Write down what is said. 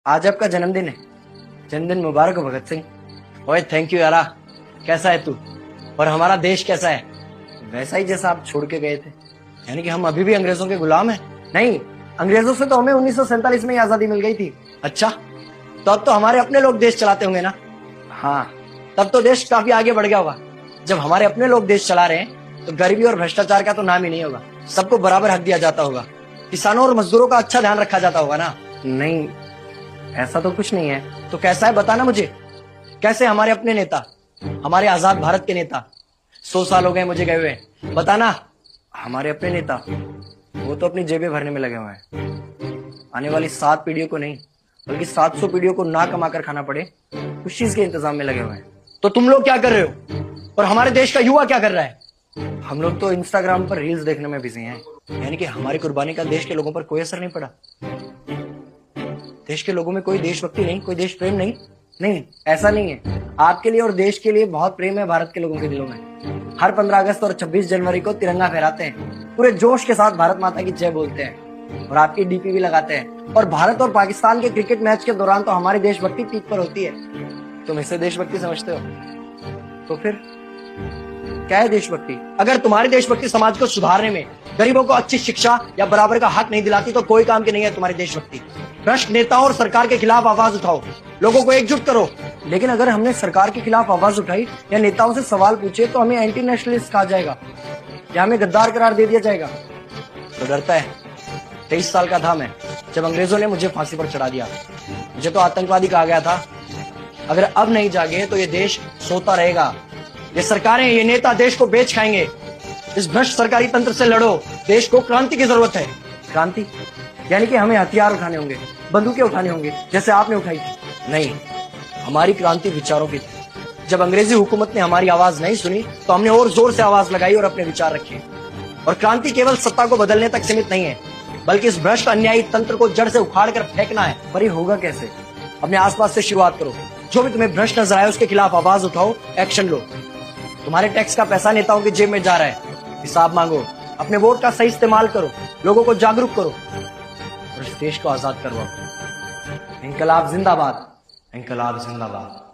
आज आपका जन्मदिन है। जन्मदिन मुबारक हो भगत सिंह। ओए थैंक यू यारा। कैसा है तू? और हमारा देश कैसा है? वैसा ही जैसा आप छोड़ के गए थे। यानी कि हम अभी भी अंग्रेजों के गुलाम हैं? नहीं, अंग्रेजों से तो हमें 1947 में ही आजादी मिल गई थी। अच्छा, तो अब तो हमारे अपने लोग देश चलाते होंगे ना? हाँ, तब तो देश काफी आगे बढ़ गया होगा। जब हमारे अपने लोग देश चला रहे हैं तो गरीबी और भ्रष्टाचार का तो नाम ही नहीं होगा। सबको बराबर हक दिया जाता होगा। किसानों और मजदूरों का अच्छा ध्यान रखा जाता होगा ना? नहीं, ऐसा तो कुछ नहीं है। तो कैसा है बताना मुझे। कैसे हमारे अपने नेता, हमारे आजाद भारत के नेता, 100 साल हो गए मुझे गए हुए, बताना। हमारे अपने नेता वो तो अपनी जेबें भरने में लगे हुए हैं। आने वाली 7 पीढ़ियों को नहीं बल्कि 700 पीढ़ियों को ना कमा कर खाना पड़े उस चीज के इंतजाम में लगे हुए हैं। तो तुम लोग क्या कर रहे हो और हमारे देश का युवा क्या कर रहा है? हम लोग तो इंस्टाग्राम पर रील्स देखने में बिजी हैं। यानी कि हमारी कुर्बानी का देश के लोगों पर कोई असर नहीं पड़ा। देश के लोगों में कोई देशभक्ति नहीं, कोई देश प्रेम नहीं। नहीं, ऐसा नहीं है। आपके लिए और देश के लिए बहुत प्रेम है भारत के लोगों के दिलों में। हर 15 अगस्त और 26 जनवरी को तिरंगा फहराते हैं, पूरे जोश के साथ भारत माता की जय बोलते हैं और आपकी डीपी भी लगाते हैं। और भारत और पाकिस्तान के क्रिकेट मैच के दौरान तो हमारी देशभक्ति पीक पर होती है। तुम इसे देशभक्ति समझते हो? तो फिर क्या है देशभक्ति? अगर तुम्हारी देशभक्ति समाज को सुधारने में, गरीबों को अच्छी शिक्षा या बराबर का हक नहीं दिलाती तो कोई काम की नहीं है तुम्हारी देशभक्ति। भ्रष्ट नेताओं और सरकार के खिलाफ आवाज उठाओ, लोगों को एकजुट करो। लेकिन अगर हमने सरकार के खिलाफ आवाज उठाई या नेताओं से सवाल पूछे तो हमें एंटी नेशनलिस्ट कहा जाएगा या हमें गद्दार करार दे दिया जाएगा। तो डरता है। 23 साल का था मैं जब अंग्रेजों ने मुझे फांसी पर चढ़ा दिया। मुझे तो आतंकवादी कहा गया था। अगर अब नहीं जागे तो ये देश सोता रहेगा। ये सरकारें, ये नेता देश को बेच खाएंगे। इस भ्रष्ट सरकारी तंत्र से लड़ो। देश को क्रांति की जरूरत है। क्रांति यानी कि हमें हथियार उठाने होंगे, बंदूकें उठानी होंगी जैसे आपने उठाई थी। नहीं, हमारी क्रांति विचारों की थी। जब अंग्रेजी हुकूमत ने हमारी आवाज नहीं सुनी तो हमने और जोर से आवाज लगाई और अपने विचार रखे। और क्रांति केवल सत्ता को बदलने तक सीमित नहीं है बल्कि इस भ्रष्ट अन्यायी तंत्र को जड़ से उखाड़ कर फेंकना है। पर ये होगा कैसे? अपने आसपास से शुरुआत करो। जो भी तुम्हें भ्रष्ट नजर आए उसके खिलाफ आवाज उठाओ, एक्शन लो। तुम्हारे टैक्स का पैसा नेताओं की जेब में जा रहा है, हिसाब मांगो। अपने वोट का सही इस्तेमाल करो, लोगों को जागरूक करो और इस देश को आजाद करवाओ। इंकलाब जिंदाबाद, इंकलाब जिंदाबाद।